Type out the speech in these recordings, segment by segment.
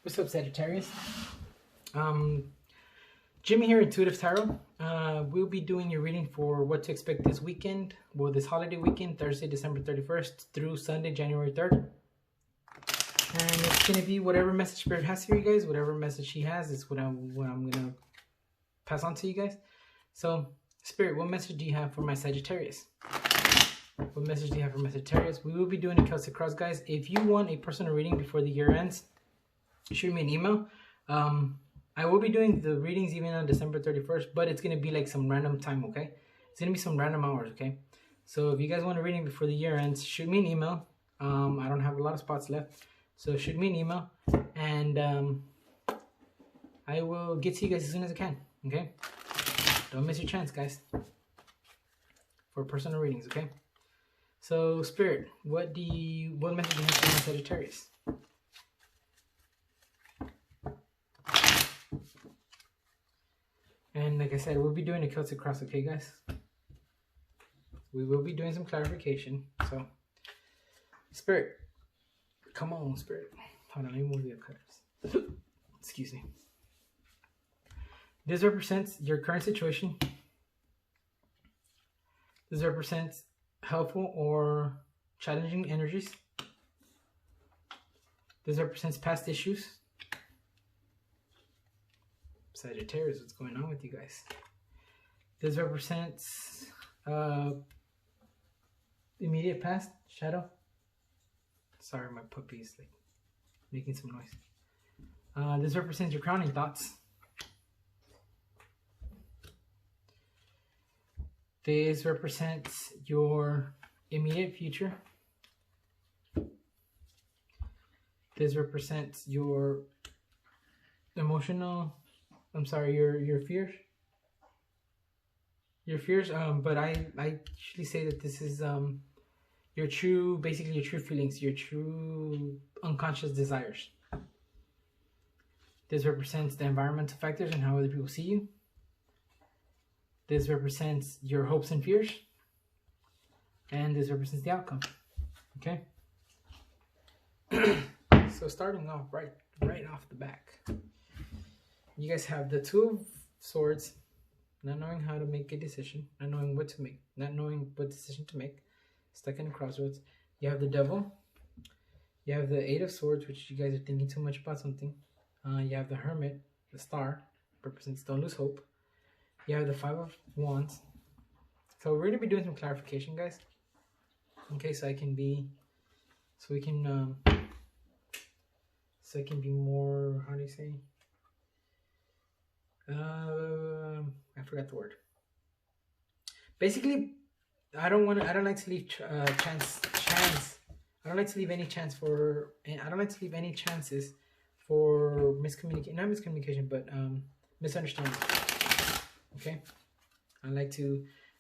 What's up, Sagittarius? Jimmy here, Intuitive Tarot. We'll be doing your reading for what to expect this weekend, well, this holiday weekend, Thursday, December 31st through Sunday, January 3rd. And it's going to be whatever message Spirit has for you guys, whatever message she has is what I'm going to pass on to you guys. So, Spirit, what message do you have for my Sagittarius? What message do you have for my Sagittarius? We will be doing a Celtic cross, guys. If you want a personal reading before the year ends, shoot me an email. I will be doing the readings even on December 31st, but it's going to be like some random time, okay? It's going to be some random hours, okay? So if you guys want a reading before the year ends, shoot me an email. I don't have a lot of spots left, so shoot me an email, and I will get to you guys as soon as I can, okay? Don't miss your chance, guys, for personal readings, okay? So, Spirit, what message do you have for my Sagittarius? And like I said, we'll be doing a Celtic cross, okay, guys? We will be doing some clarification. So, Spirit, come on, Spirit. Hold on, let me move the cards. Excuse me. This represents your current situation. This represents helpful or challenging energies. This represents past issues. Sagittarius, what's going on with you guys? This represents immediate past, shadow. Sorry, my puppy's like making some noise. This represents your crowning thoughts. This represents your immediate future. This represents your emotional, your fears. Your fears, but I usually say that this is your true feelings, your true unconscious desires. This represents the environmental factors and how other people see you. This represents your hopes and fears. And this represents the outcome. Okay? So starting off right off the back, you guys have the Two of Swords, not knowing how to make a decision, not knowing what to make, not knowing what decision to make, stuck in a crossroads. You have the Devil. You have the Eight of Swords, which you guys are thinking too much about something. You have the Hermit, the Star, represents don't lose hope. You have the Five of Wands. So we're going to be doing some clarification, guys. Okay, so we can be more, how do you say? I forgot the word. Basically, I don't like to leave chance. I don't like to leave any chances for miscommunication, but misunderstanding. Okay,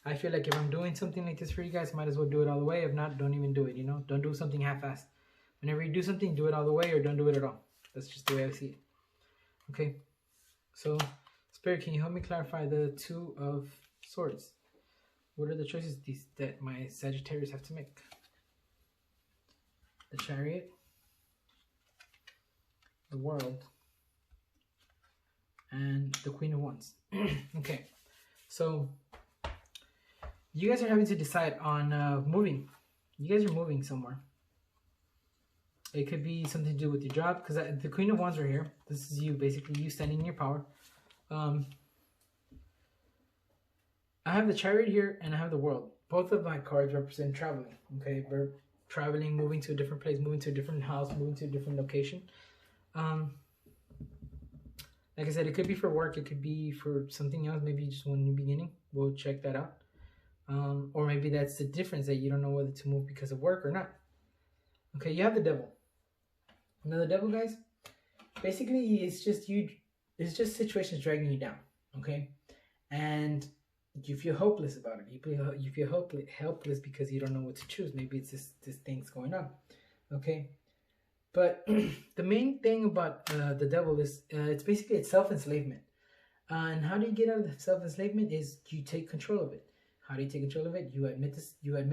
I feel like if I'm doing something like this for you guys, might as well do it all the way. If not, don't even do it, don't do something half-assed. Whenever you do something, do it all the way or don't do it at all. That's just the way I see it. Okay, so Spirit, can you help me clarify the Two of Swords? What are the choices that my Sagittarius have to make? The Chariot, the World, and the Queen of Wands. Okay, so you guys are having to decide on moving. You guys are moving somewhere. It could be something to do with your job, because the Queen of Wands are here. This is you, basically you standing in your power. I have the Chariot here, and I have the World. Both of my cards represent traveling. Okay, we're traveling, moving to a different place, moving to a different house, moving to a different location. Like I said, it could be for work, it could be for something else. Maybe you just want a new beginning. We'll check that out. Or maybe that's the difference, that you don't know whether to move because of work or not. Okay, you have the Devil. Now the Devil, guys, basically it's just situations dragging you down, okay? And you feel hopeless about it. You feel helpless because you don't know what to choose. Maybe it's this thing's going on, okay? But the main thing about the Devil is it's self-enslavement. And how do you get out of self-enslavement is you take control of it. How do you take control of it? You admit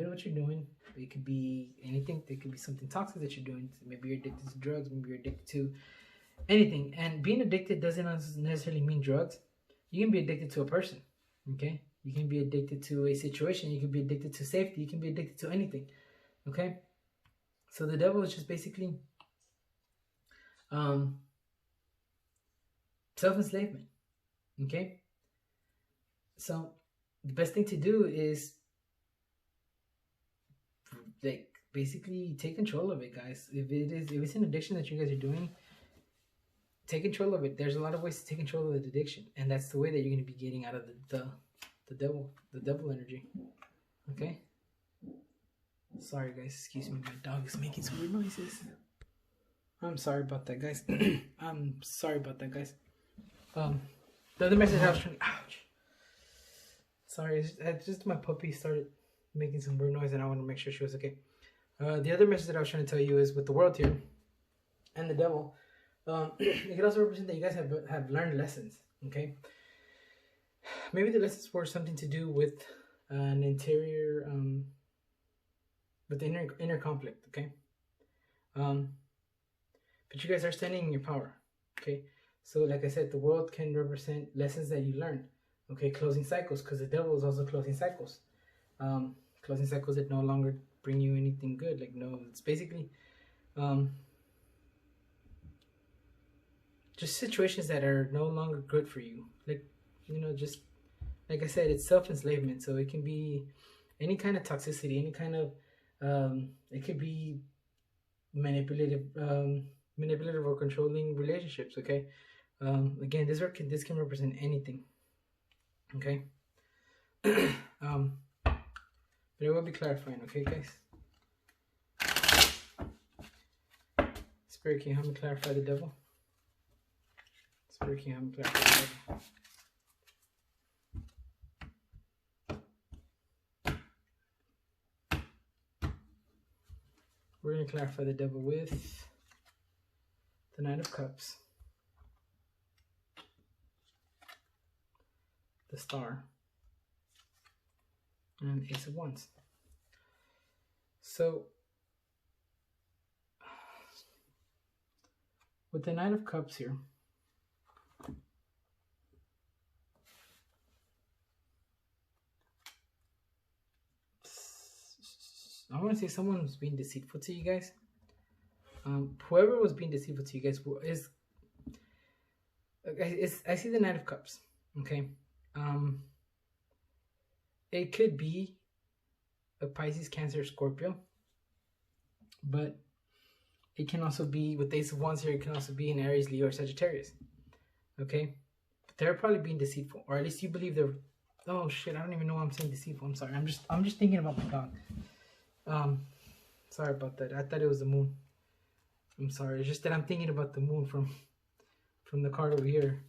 what you're doing. It could be anything. It could be something toxic that you're doing. Maybe you're addicted to drugs. Maybe you're addicted to anything. And being addicted doesn't necessarily mean drugs. You can be addicted to a person, okay? You can be addicted to a situation. You can be addicted to safety. You can be addicted to anything, okay? So the devil is just basically self-enslavement, okay? So the best thing to do is like basically take control of it, guys. If it's an addiction that you guys are doing, take control of it. There's a lot of ways to take control of the addiction, and that's the way that you're going to be getting out of the devil energy. Okay. Sorry, guys. Excuse me. My dog is making some weird noises. I'm sorry about that, guys. I'm sorry about that, guys. The other message I was trying. Ouch. Sorry, it's just my puppy started making some weird noise, and I want to make sure she was okay. The other message that I was trying to tell you is with the world here and the devil. It could also represent that you guys have learned lessons, okay? Maybe the lessons were something to do with an interior, with the inner conflict, okay? But you guys are standing in your power, okay? So like I said, the world can represent lessons that you learned, okay? Closing cycles, because the devil is also closing cycles. Closing cycles that no longer bring you anything good. Like, no, it's basically... just situations that are no longer good for you. Like, you know, just like I said, it's self-enslavement. So it can be any kind of toxicity, any kind of it could be manipulative or controlling relationships. Okay. Again, this can represent anything. Okay. But it will be clarifying. Okay, guys. Spirit, can you help me clarify the devil? Spirit, can you help me clarify the devil? We're going to clarify the devil with the Knight of Cups, the Star, and Ace of Wands. So, with the Knight of Cups here, I want to say someone's being deceitful to you guys. Whoever was being deceitful to you guys I see the Knight of Cups. Okay. It could be a Pisces, Cancer, Scorpio, but it can also be with the Ace of Wands here. It can also be an Aries, Leo, or Sagittarius. Okay, but they're probably being deceitful, or at least you believe they're. Oh shit! I don't even know why I'm saying deceitful. I'm sorry. I'm just thinking about my dog. Sorry about that. I thought it was the moon. I'm sorry. It's just that I'm thinking about the moon from the card over here.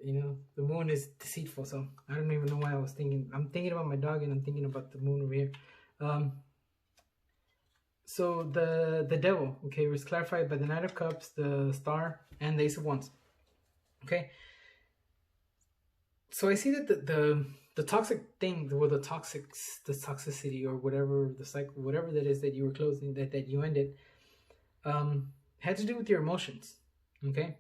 You know, the moon is deceitful, so I don't even know why I was thinking. I'm thinking about my dog, and I'm thinking about the moon over here. So the devil, okay, was clarified by the Knight of Cups, the Star, and the Ace of Wands. Okay. So I see that the toxic thing, or the toxicity, or whatever the cycle, whatever that is that you were closing, that you ended, had to do with your emotions. Okay.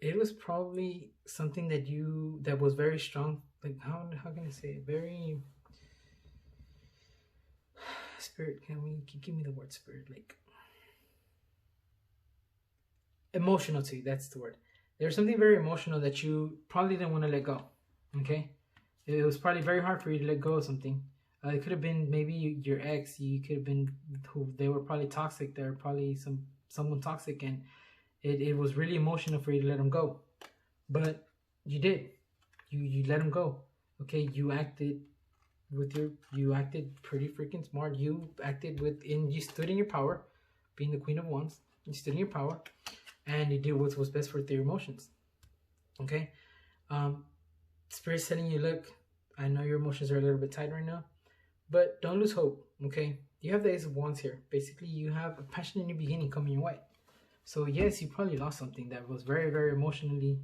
It was probably something that was very strong. Like, how can I say it? Very... Spirit, give me the word, Spirit? Like, emotional to you, that's the word. There's something very emotional that you probably didn't want to let go. Okay? It was probably very hard for you to let go of something. It could have been maybe your ex. You could have been they were probably toxic. They were probably someone toxic, and it was really emotional for you to let them go. But you did. You let them go. Okay? You acted pretty freaking smart. You stood in your power, being the Queen of Wands. You stood in your power, and you did what was best for your emotions. Okay? Spirit's telling you, look, I know your emotions are a little bit tight right now, but don't lose hope. Okay? You have the Ace of Wands here. Basically, you have a passionate new beginning coming your way. So yes, you probably lost something that was very, very emotionally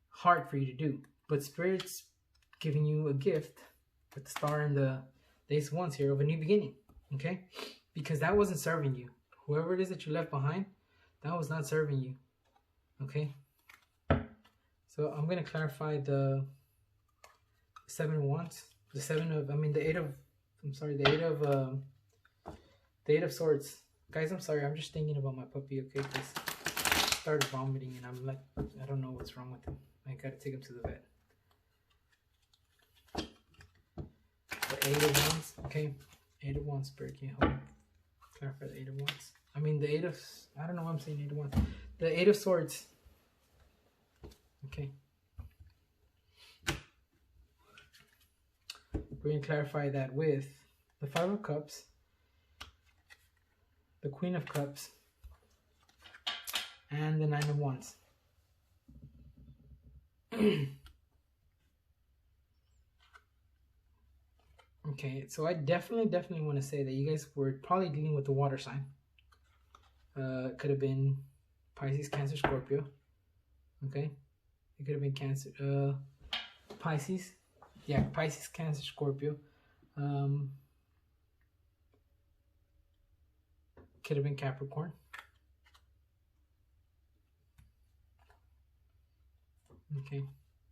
hard for you to do, but Spirit's giving you a gift with the Star and the Ace of Wands here of a new beginning. Okay? Because that wasn't serving you. whoever it is that you left behind, that was not serving you. Okay. So I'm gonna clarify the 7 of Wands, the 8 of, the 8 of Swords. Guys, I'm sorry, I'm just thinking about my puppy, okay? Because he started vomiting and I'm like, I don't know what's wrong with him. I gotta take him to the vet. The 8 of Wands, okay? 8 of Wands, Spirit, can you help me clarify the 8 of Wands? I mean, the 8 of, I don't know why I'm saying 8 of Wands. The 8 of Swords. Okay. We're going to clarify that with the 5 of Cups, the Queen of Cups, and the 9 of Wands. Okay, so I definitely want to say that you guys were probably dealing with the water sign. Could have been Pisces, Cancer, Scorpio. Okay, it could have been Cancer, Pisces. Yeah, Pisces, Cancer, Scorpio. Could have been Capricorn. Okay,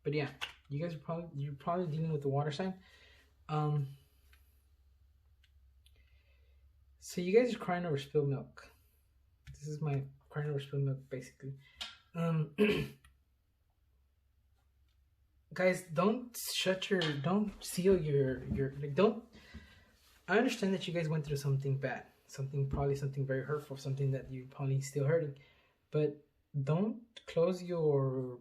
but yeah, you guys are probably dealing with the water sign. So you guys are crying over spilled milk. This is my crying over spilled milk, basically. Guys, don't seal your like, don't. I understand that you guys went through something bad, probably something very hurtful, something that you're probably still hurting, but don't close your,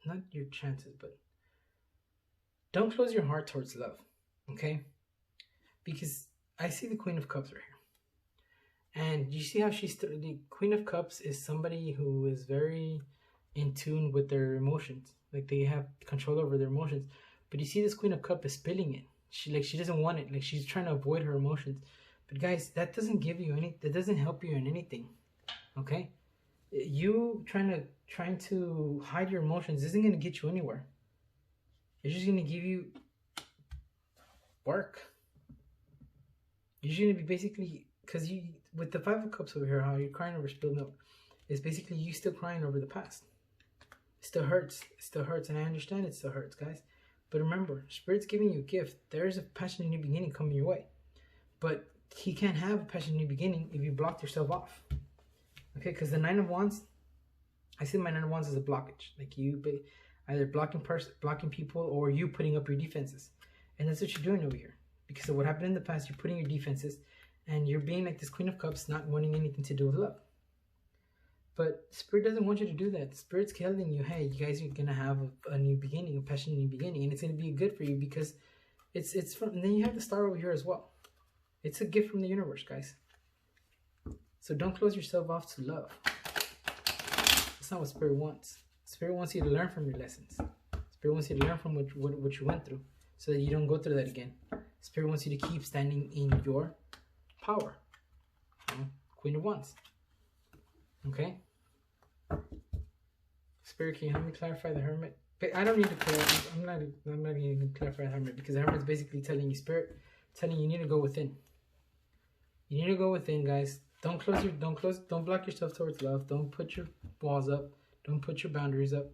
not your chances, but don't close your heart towards love, okay? Because I see the Queen of Cups right here, and you see how the Queen of Cups is somebody who is very in tune with their emotions, like they have control over their emotions. But you see this Queen of Cups is spilling it. She doesn't want it, like she's trying to avoid her emotions. But guys, that doesn't give you that doesn't help you in anything, okay? You trying to hide your emotions isn't going to get you anywhere. It's just going to give you work. You're going to be basically, because you, with the 5 of Cups over here, how you're crying over spilled milk, is basically you still crying over the past. It still hurts. It still hurts, and I understand it still hurts, guys. But remember, Spirit's giving you a gift. There is a passionate new beginning coming your way. But he can't have a passionate new beginning if you blocked yourself off. Okay, because the 9 of Wands, I see my 9 of Wands as a blockage. Like you either blocking people, or you putting up your defenses. And that's what you're doing over here. Because of what happened in the past, you're putting your defenses, and you're being like this Queen of Cups, not wanting anything to do with love. But Spirit doesn't want you to do that. Spirit's telling you, hey, you guys are going to have a new beginning, a passionate new beginning, and it's going to be good for you because it's from, and then you have the star over here as well. It's a gift from the universe, guys. So don't close yourself off to love. That's not what Spirit wants. Spirit wants you to learn from your lessons. Spirit wants you to learn from what you went through so that you don't go through that again. Spirit wants you to keep standing in your power. You know? Queen of Wands. Okay? Spirit, can you help me clarify the Hermit? But I don't need to clarify. I'm not even going to clarify the Hermit, because the Hermit's basically telling you, Spirit, telling you need to go within. You need to go within, guys. Don't block yourself towards love. Don't put your walls up. Don't put your boundaries up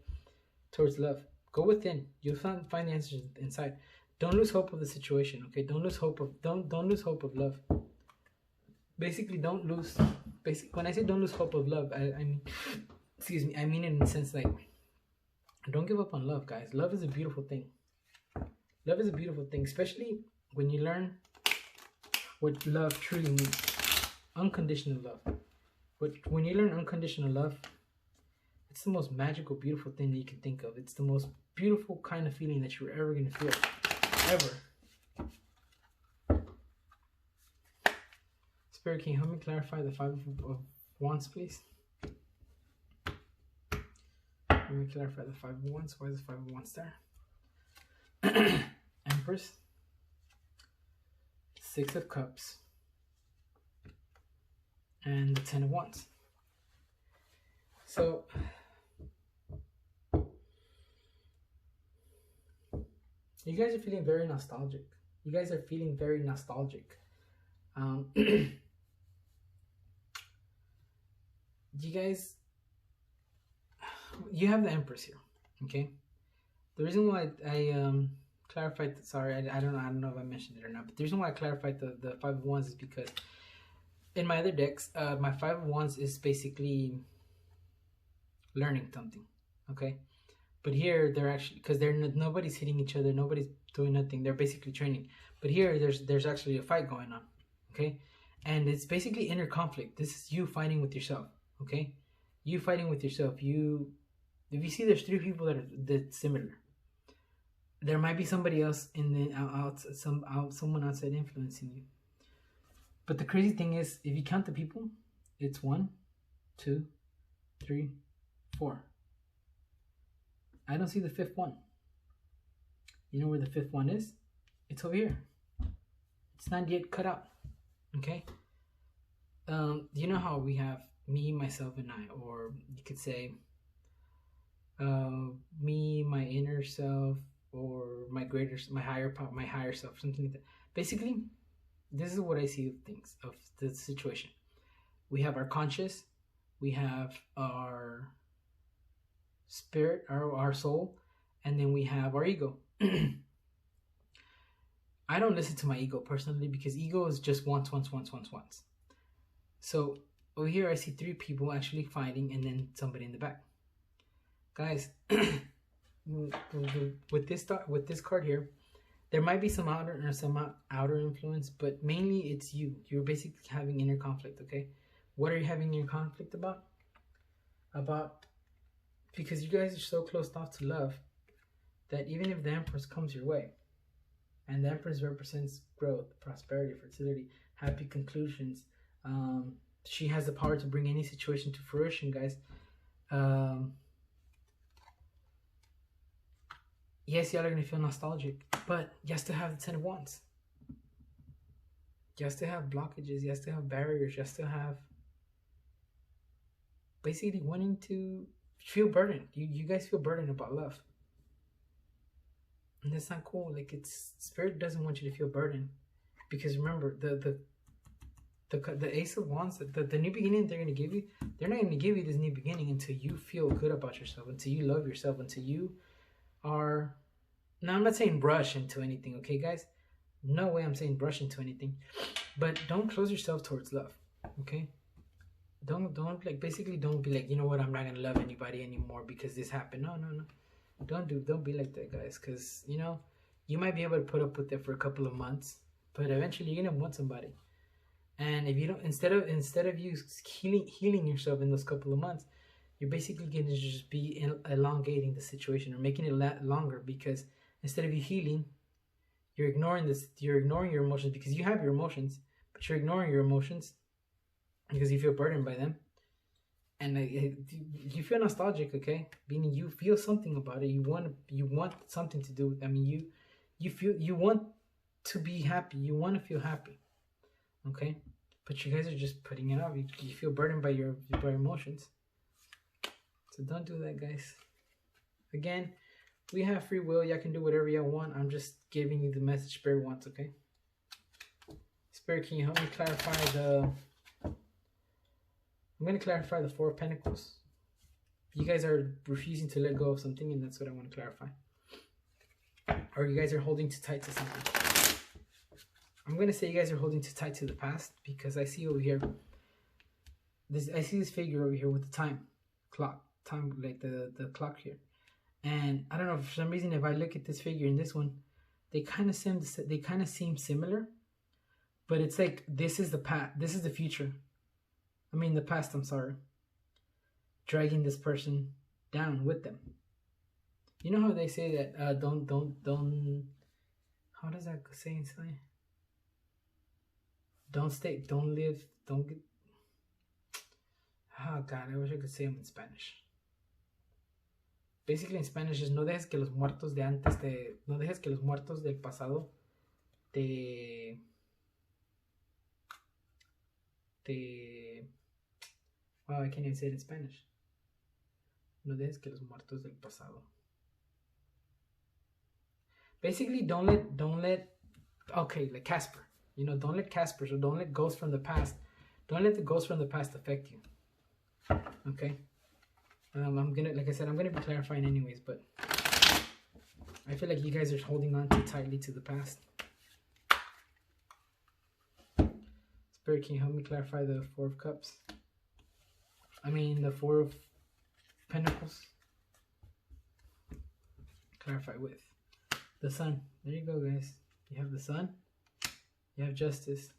towards love. Go within. You'll find the answers inside. Don't lose hope of the situation, okay? Don't lose hope of love. Basically, don't lose. When I say don't lose hope of love, I mean, excuse me, I mean it in the sense like, don't give up on love, guys. Love is a beautiful thing. Love is a beautiful thing, especially when you learn what love truly means. Unconditional love. But when you learn unconditional love, it's the most magical, beautiful thing that you can think of. It's the most beautiful kind of feeling that you're ever going to feel. Ever. Spirit, can you help me clarify the 5 of Wands, please? Let me clarify the 5 of Wands. Why is the 5 of Wands there? Empress. 6 of Cups. And the 10 of Wands. So, you guys are feeling very nostalgic. You guys are feeling very nostalgic. you guys, you have the Empress here, okay? The reason why I clarified, sorry, I don't know if I mentioned it or not, but the reason why I clarified the Five of Wands is because in my other decks, my Five of Wands is basically learning something, okay? But here they're actually, because nobody's hitting each other, nobody's doing nothing. They're basically training. But here there's actually a fight going on, okay? And it's basically inner conflict. This is you fighting with yourself, okay? You fighting with yourself. If you see, there's three people that's similar. There might be somebody else in the someone outside influencing you. But the crazy thing is, if you count the people, it's 1, 2, 3, 4. I don't see the fifth one. You know where the fifth one is? It's over here. It's not yet cut out. Okay? You know how we have me, myself, and I, or you could say me, my inner self, or my higher self, something like that. Basically, this is what I see of things, of the situation. We have our conscious, we have our spirit, our soul, and then we have our ego. I don't listen to my ego personally, because ego is just once. So over here I see three people actually fighting, and then somebody in the back. Guys, with this card here, there might be some outer influence, but mainly it's you. You're basically having inner conflict, okay? What are you having inner conflict about? Because you guys are so closed off to love that even if the Empress comes your way, and the Empress represents growth, prosperity, fertility, happy conclusions, she has the power to bring any situation to fruition, guys. Yes, y'all are going to feel nostalgic, but you still have the Ten of Wands. You still have blockages, you still have barriers, you still have basically wanting to feel burdened. You guys feel burdened about love. And that's not cool. Like, Spirit doesn't want you to feel burdened. Because remember, the Ace of Wands, the new beginning they're going to give you, they're not going to give you this new beginning until you feel good about yourself, until you love yourself, until you are... Now, I'm not saying rush into anything, okay, guys? No way I'm saying rush into anything. But don't close yourself towards love, okay? Don't like, basically don't be like, you know what, I'm not going to love anybody anymore because this happened. No. Don't be like that, guys, because, you know, you might be able to put up with it for a couple of months, but eventually you're going to want somebody. And if you don't, instead of you healing yourself in those couple of months, you're basically going to just be elongating the situation or making it longer, because instead of you healing, you're ignoring your emotions, because you have your emotions, but you're ignoring your emotions because you feel burdened by them. And you feel nostalgic, okay? Meaning you feel something about it. You want something to do with. I mean, you want to be happy. You want to feel happy, okay? But you guys are just putting it off. You feel burdened by your emotions. So don't do that, guys. Again, we have free will. Y'all can do whatever y'all want. I'm just giving you the message Spirit wants, okay? Spirit, can you help me clarify I'm going to clarify the Four of Pentacles. You guys are refusing to let go of something, and that's what I want to clarify. Or you guys are holding too tight to something. I'm going to say you guys are holding too tight to the past, because I see over here, I see this figure over here with the time, like the clock here. And I don't know, for some reason, if I look at this figure and this one, they kind of seem similar, but it's like, this is the past, this is the future. I mean, the past, I'm sorry. Dragging this person down with them. You know how they say that, don't, how does that say? Don't live, don't get, oh God, I wish I could say them in Spanish. Basically in Spanish is, no dejes que los muertos del pasado wow, I can't even say it in Spanish. No dejes que los muertos del pasado. Basically, don't let, okay, like Casper. You know, don't let Casper, so don't let ghosts from the past, don't let the ghosts from the past affect you. Okay. I'm gonna, like I said, I'm gonna be clarifying anyways, but I feel like you guys are holding on too tightly to the past. Spirit, can you help me clarify the Four of Cups? I mean, the Four of Pentacles. Clarify with the Sun. There you go, guys. You have the Sun, you have Justice,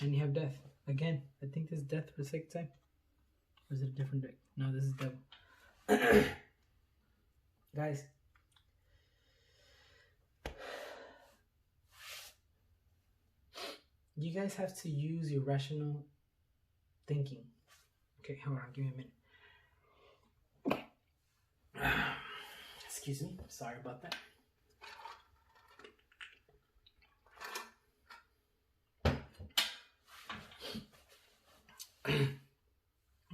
and you have Death. Again, I think this is Death for the second time. Or is it a different deck? No, this is Devil. Guys, you guys have to use your rational thinking. Okay, hold on, give me a minute. Excuse me, sorry about that.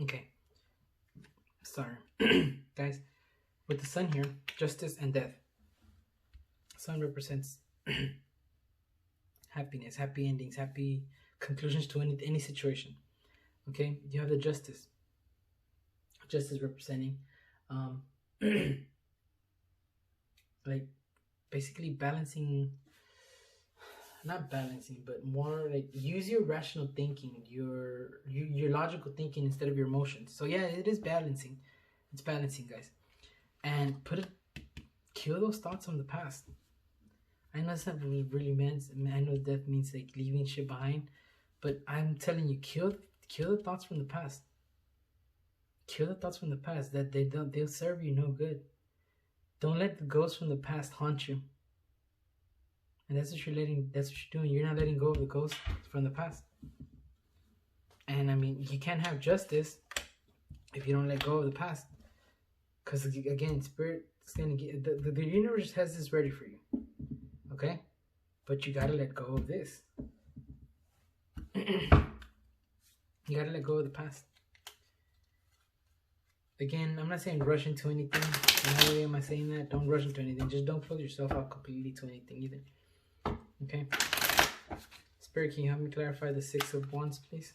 Okay, sorry. Guys, with the Sun here, Justice and Death. Sun represents happiness, happy endings, happy conclusions to any situation. Okay, you have the Justice. Justice representing like basically balancing, not balancing, but more like use your rational thinking, your logical thinking instead of your emotions. So yeah, it is balancing. It's balancing, guys. And kill those thoughts from the past. I know it's not really means. I know death means like leaving shit behind, but I'm telling you, kill the thoughts from the past. Kill the thoughts from the past that they'll serve you no good. Don't let the ghosts from the past haunt you. And that's what you're doing. You're not letting go of the ghosts from the past. And I mean, you can't have justice if you don't let go of the past. Because again, Spirit is gonna get the universe has this ready for you. Okay? But you gotta let go of this. You gotta let go of the past. Again, I'm not saying rush into anything. No way am I saying that. Don't rush into anything. Just don't close yourself out completely to anything either. Okay? Spirit, can you help me clarify the Six of Wands, please?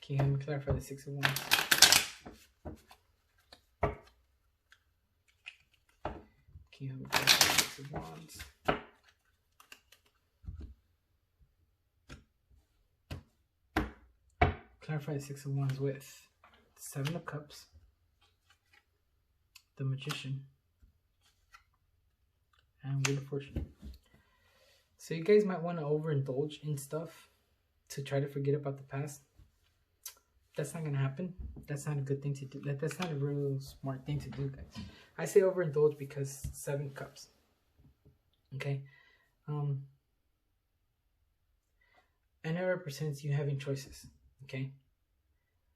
Can you help me clarify the Six of Wands? Can you help me clarify the Six of Wands? Clarify the Six of Wands with the Seven of Cups, the Magician, and Wheel of Fortune. So you guys might want to overindulge in stuff to try to forget about the past. That's not going to happen. That's not a good thing to do. That's not a real smart thing to do, guys. I say overindulge because 7 cups. Okay? And it represents you having choices. Okay?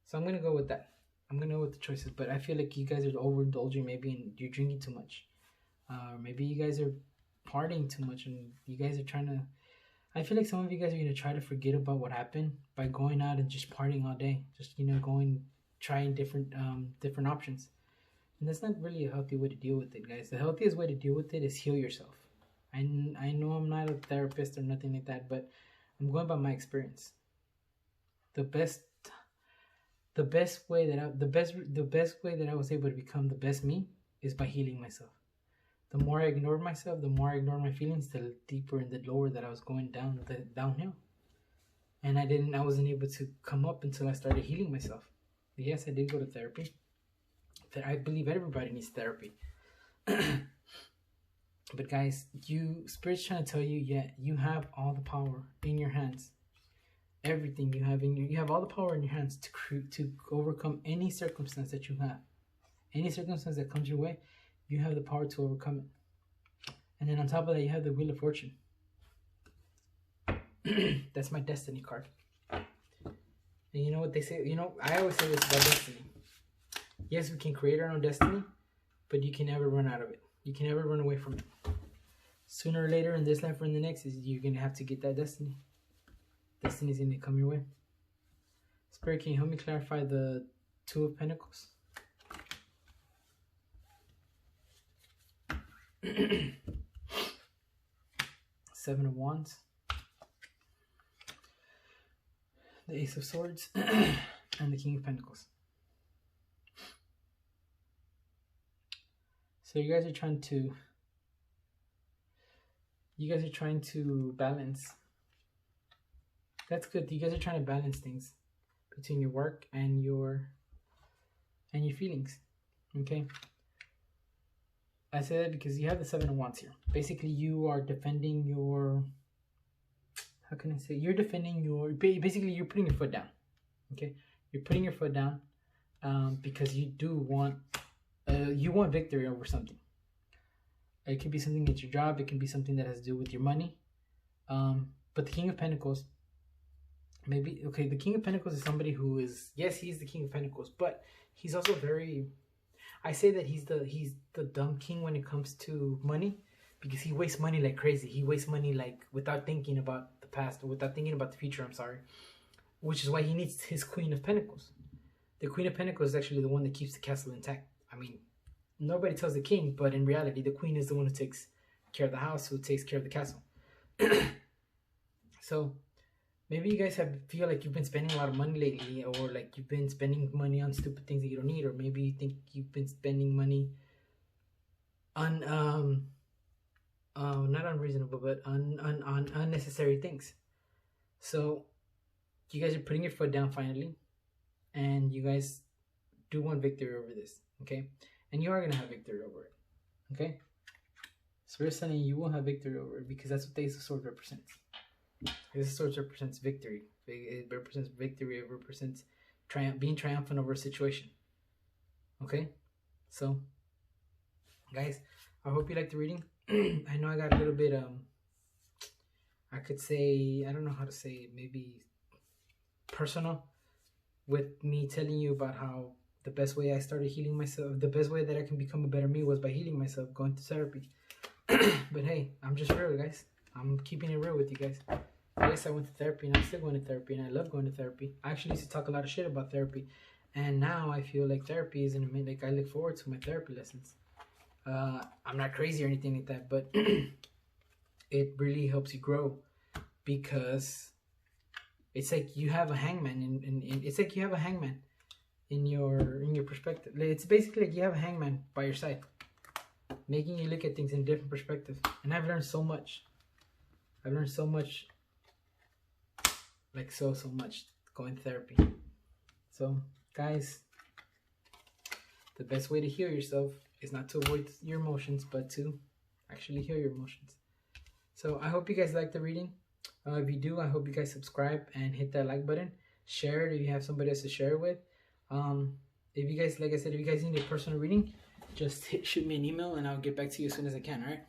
So I'm going to go with that. I'm going to go with the choices. But I feel like you guys are overindulging maybe and you're drinking too much. Maybe you guys are partying too much and you guys are trying to... I feel like some of you guys are going to try to forget about what happened by going out and just partying all day. Just, trying different options. And that's not really a healthy way to deal with it, guys. The healthiest way to deal with it is heal yourself. I know I'm not a therapist or nothing like that, but I'm going by my experience. The best way that I was able to become the best me is by healing myself. The more I ignored myself, the more I ignored my feelings, the deeper and the lower that I was going downhill. And I wasn't able to come up until I started healing myself. Yes, I did go to therapy. I believe everybody needs therapy. But guys, Spirit's trying to tell you, yeah, you have all the power in your hands. Everything you have all the power in your hands to overcome any circumstance that you have. Any circumstance that comes your way, you have the power to overcome it. And then on top of that, you have the Wheel of Fortune. That's my destiny card. And you know what they say? I always say this about destiny. Yes, we can create our own destiny, but you can never run out of it. You can never run away from it. Sooner or later in this life or in the next, you're going to have to get that destiny. Destiny's going to come your way. Spirit, can you help me clarify the Two of Pentacles? Seven of Wands. The Ace of Swords. and the King of Pentacles. So you guys are trying to balance. That's good. You guys are trying to balance things between your work and your feelings. Okay. I say that because you have the Seven of Wands here. Basically, you are defending your. How can I say? You're defending your. Basically, you're putting your foot down. Okay, you're putting your foot down, because you do want. You want victory over something. It could be something at your job. It can be something that has to do with your money. But the King of Pentacles. Maybe okay. The King of Pentacles is somebody who is, yes, he's the King of Pentacles, but he's also very. I say that he's the dumb king when it comes to money, because he wastes money like crazy. He wastes money like without thinking about the past or without thinking about the future. I'm sorry, which is why he needs his Queen of Pentacles. The Queen of Pentacles is actually the one that keeps the castle intact. I mean, nobody tells the king, but in reality, the queen is the one who takes care of the house, who takes care of the castle. So maybe you guys feel like you've been spending a lot of money lately, or like you've been spending money on stupid things that you don't need, or maybe you think you've been spending money on not unreasonable, but on unnecessary things. So you guys are putting your foot down finally, and you guys do want victory over this, okay? And you are gonna have victory over it, okay? So we're saying you will have victory over it, because that's what the Ace of Swords represents. Ace of Swords represents victory. It represents victory. It represents being triumphant over a situation. Okay? So, guys, I hope you liked the reading. I know I got a little bit, I could say, I don't know how to say it, maybe personal, with me telling you about how the best way I started healing myself, the best way that I can become a better me was by healing myself, going to therapy. But hey, I'm just real, guys. I'm keeping it real with you guys. Yes, I went to therapy, and I'm still going to therapy, and I love going to therapy. I actually used to talk a lot of shit about therapy, and now I feel like therapy is like I look forward to my therapy lessons. I'm not crazy or anything like that, but it really helps you grow, because it's like you have a hangman, and it's like you have a hangman in your perspective. It's basically like you have a hangman by your side, making you look at things in a different perspective. And I've learned so much. I've learned so much, like so much, going to therapy. So, guys, the best way to heal yourself is not to avoid your emotions, but to actually heal your emotions. So, I hope you guys liked the reading. If you do, I hope you guys subscribe and hit that like button. Share it if you have somebody else to share it with. If you guys, like I said, if you guys need a personal reading, just shoot me an email and I'll get back to you as soon as I can, alright?